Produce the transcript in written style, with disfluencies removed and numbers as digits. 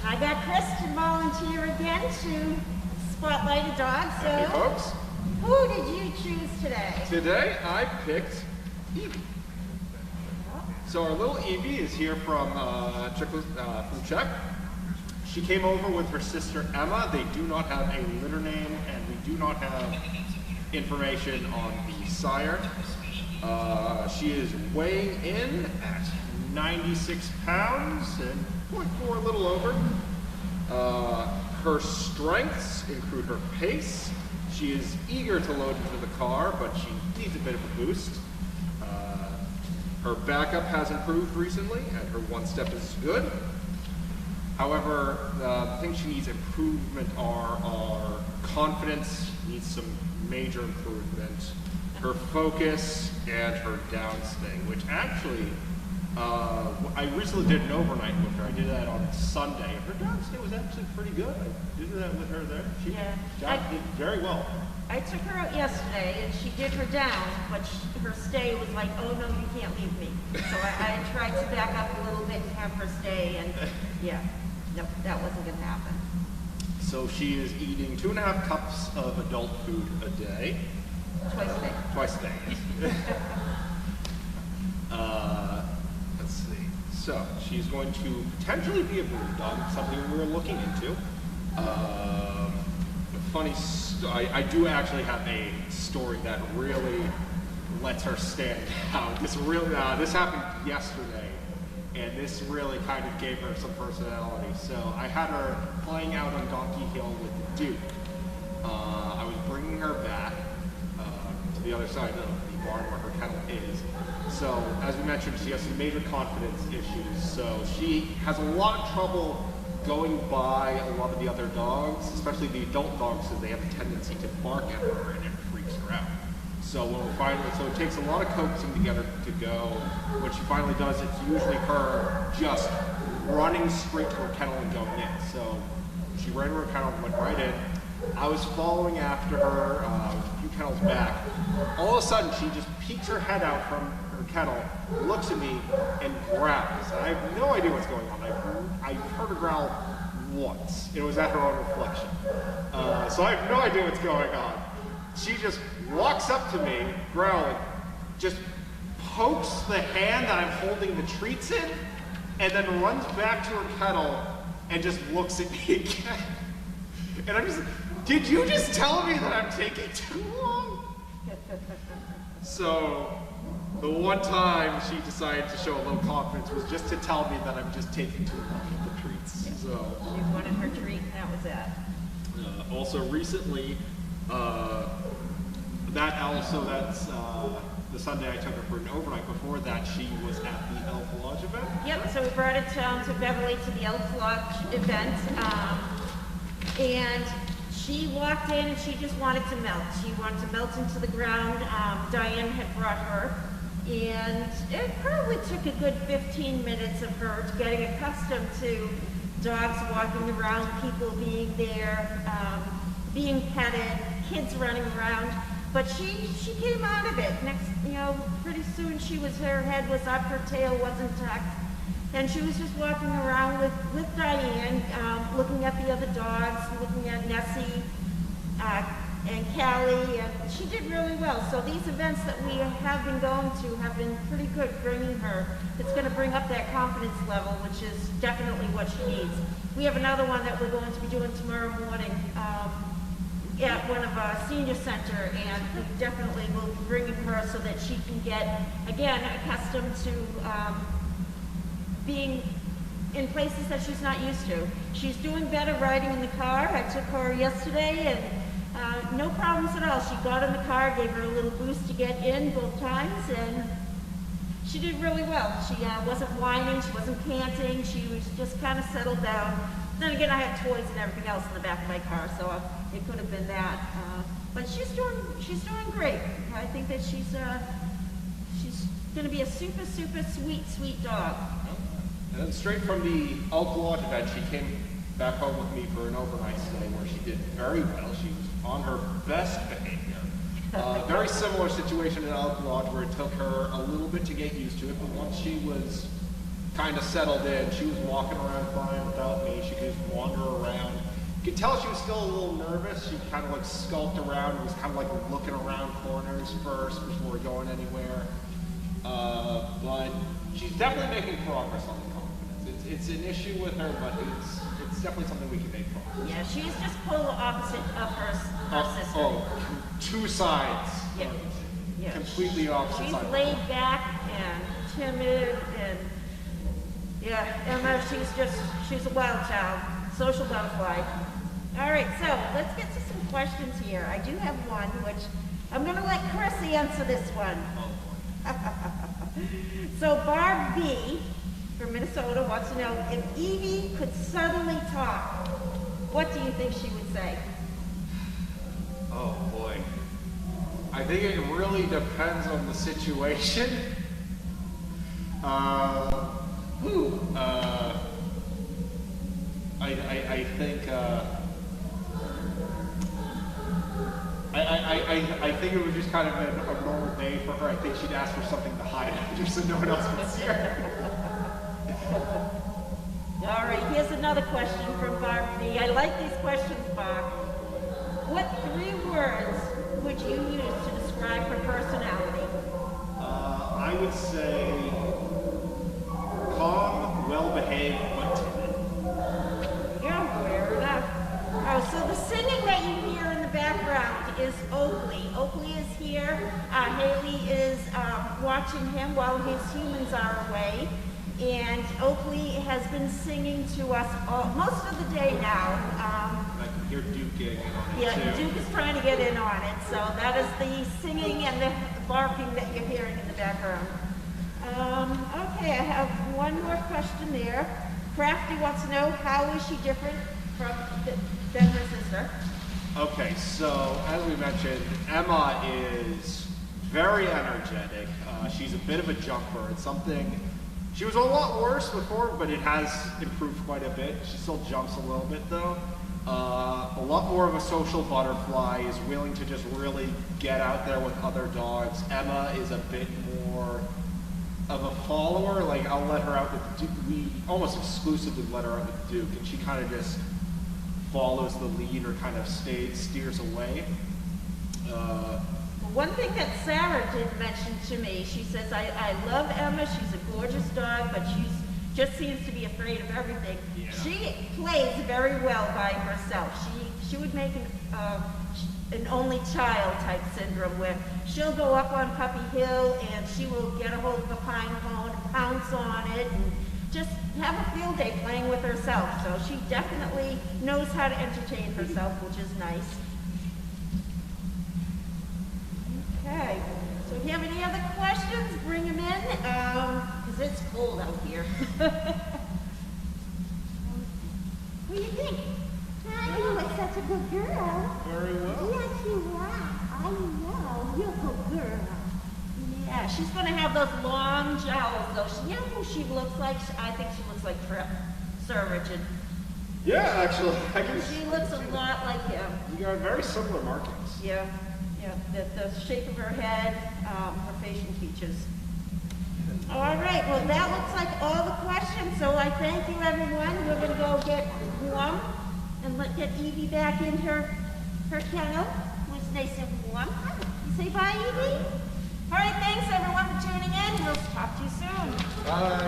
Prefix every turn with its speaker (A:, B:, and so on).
A: I got Chris to volunteer again to spotlight a dog, so...
B: Hey folks.
A: Who did you choose today?
B: Today I picked Evie. So our little Evie is here from Czech. She came over with her sister Emma. They do not have a litter name, and we do not have information on the sire. She is weighing in at 96 pounds and 0.4, a little over. Her strengths include her pace. She is eager to load into the car, but she needs a bit of a boost. Her backup has improved recently, and her one step is good. However, the things she needs improvement are confidence, needs some major improvement, her focus, and her downstay, which actually, I recently did an overnight with her. I did that on Sunday. Her downstay was actually pretty good. I did that with her there. She did very well.
A: I took her out yesterday, and she did her down, but her stay was like, oh no, you can't leave me. So I tried to back up a little bit and have her stay, and yeah, no, that wasn't going to happen.
B: So she is eating 2.5 cups of adult food a day.
A: Twice a day.
B: Twice a day, yes. Let's see. So she's going to potentially be a breed dog, something we were looking into. I do actually have a story that really lets her stand out. This happened yesterday, and this really kind of gave her some personality. So I had her playing out on Donkey Hill with Duke. I was bringing her back to the other side of the barn where her kennel is. So as we mentioned, she has some major confidence issues. So she has a lot of trouble going by a lot of the other dogs, especially the adult dogs, because they have a tendency to bark at her and it freaks her out. So it takes a lot of coaxing together to go. When she finally does, it's usually her just running straight to her kennel and going in. So she ran to her kennel and went right in. I was following after her a few kennels back. All of a sudden, she just peeks her head out from her kennel, looks at me, and growls. I have no idea what's going on. I heard her growl once. It was at her own reflection. So I have no idea what's going on. She just walks up to me, growling, just pokes the hand that I'm holding the treats in, and then runs back to her kennel and just looks at me again. And I'm just, did you just tell me that I'm taking too long? So the one time she decided to show a little confidence was just to tell me that I'm just taking too long with the treats. So
A: She wanted her treat, and that was it.
B: also recently, that's the Sunday I took her for an overnight. Before that, she was at the Elf Lodge event.
A: Yep, so we brought it to Beverly to the Elf Lodge event, and she walked in and she just wanted to melt. She wanted to melt into the ground. Diane had brought her, and it probably took a good 15 minutes of her getting accustomed to dogs walking around, people being there, being petted, kids running around. But she came out of it. Pretty soon her head was up, her tail wasn't tucked, and she was just walking around with Diane, looking at the other dogs, looking at Nessie and Callie, and she did really well. So these events that we have been going to have been pretty good, bringing her. It's going to bring up that confidence level, which is definitely what she needs. We have another one that we're going to be doing tomorrow morning at one of our senior center, and we definitely will be bringing her so that she can get, again, accustomed to being in places that she's not used to. She's doing better riding in the car. I took her yesterday, and no problems at all. She got in the car, gave her a little boost to get in both times, and she did really well. She wasn't whining, she wasn't panting, she was just kind of settled down. Then again, I have toys and everything else in the back of my car, so it could have been that. But she's doing great. I think that she's going to be a super, super sweet dog.
B: And then straight from the Elk Lodge event, she came back home with me for an overnight stay where she did very well. She was on her best behavior. Very similar situation in Elk Lodge where it took her a little bit to get used to it, but once she was kind of settled in, she was walking around fine without me. She was could tell she was still a little nervous. She kind of like skulked around, was kind of like looking around corners first before going anywhere. But she's definitely making progress on the confidence. It's an issue with her, but it's definitely something we can make progress.
A: Yeah, she's just polar opposite of her sister.
B: Oh, two sides.
A: Yeah. Yeah.
B: Completely opposite
A: She's
B: sides.
A: laid back and timid and yeah, Emma, she's a wild child, social butterfly. All right, so let's get to some questions here. I do have one, which I'm gonna let ChrisE answer this one. So Barb B from Minnesota wants to know if Evie could suddenly talk, what do you think she would say?
B: Oh boy. I think it really depends on the situation. I think I think it would just kind of been a normal day for her. I think she'd ask for something to hide just so no one else would see her.
A: All right, here's another question from Barb B. I like these questions, Bob. What 3 words would you use to describe her personality?
B: I would say calm, well-behaved, but timid.
A: Yeah, fair enough. Oh, so the singing that you hear in the background is Oakley. Oakley is here. Haley is watching him while his humans are away. And Oakley has been singing to us most of the day now.
B: I can hear Duke getting in on it
A: Yeah,
B: too.
A: Duke is trying to get in on it. So that is the singing and the barking that you're hearing in the background. Okay, I have one more question there. Crafty wants to know, how is she different than her sister?
B: Okay, so as we mentioned, Emma is very energetic. She's a bit of a jumper. It's something, she was a lot worse before, but it has improved quite a bit. She still jumps a little bit though. A lot more of a social butterfly, is willing to just really get out there with other dogs. Emma is a bit more of a follower. Like, I'll let her out with Duke. We almost exclusively let her out with Duke, and she kind of just follows the lead or kind of steers away.
A: One thing that Sarah did mention to me, she says, I love Emma, she's a gorgeous dog, but she's just seems to be afraid of everything.
B: Yeah.
A: She plays very well by herself. She would make an only child type syndrome where she'll go up on Puppy Hill and she will get a hold of a pine cone and pounce on it and just have a field day playing with herself. So she definitely knows how to entertain herself, which is nice. Okay, so if you have any other questions, bring them in, because it's cold out here. What do you think?
C: You were such a good girl.
B: Very well.
C: Yes, you are. I know. You're a good girl.
A: Yeah, she's going to have those long jowls, though. You know who she looks like? I think she looks like Sir Richard.
B: Yeah, actually, I can.
A: She looks a lot like him.
B: You got very similar markings.
A: Yeah, the shape of her head, her facial features. All right, well, that looks like all the questions, so I thank you, everyone. We're going to go get warm and get Evie back in her kennel, where it's nice and warm. You say bye, Evie? All right, thanks, everyone, for tuning in. We'll talk to you soon.
B: Bye.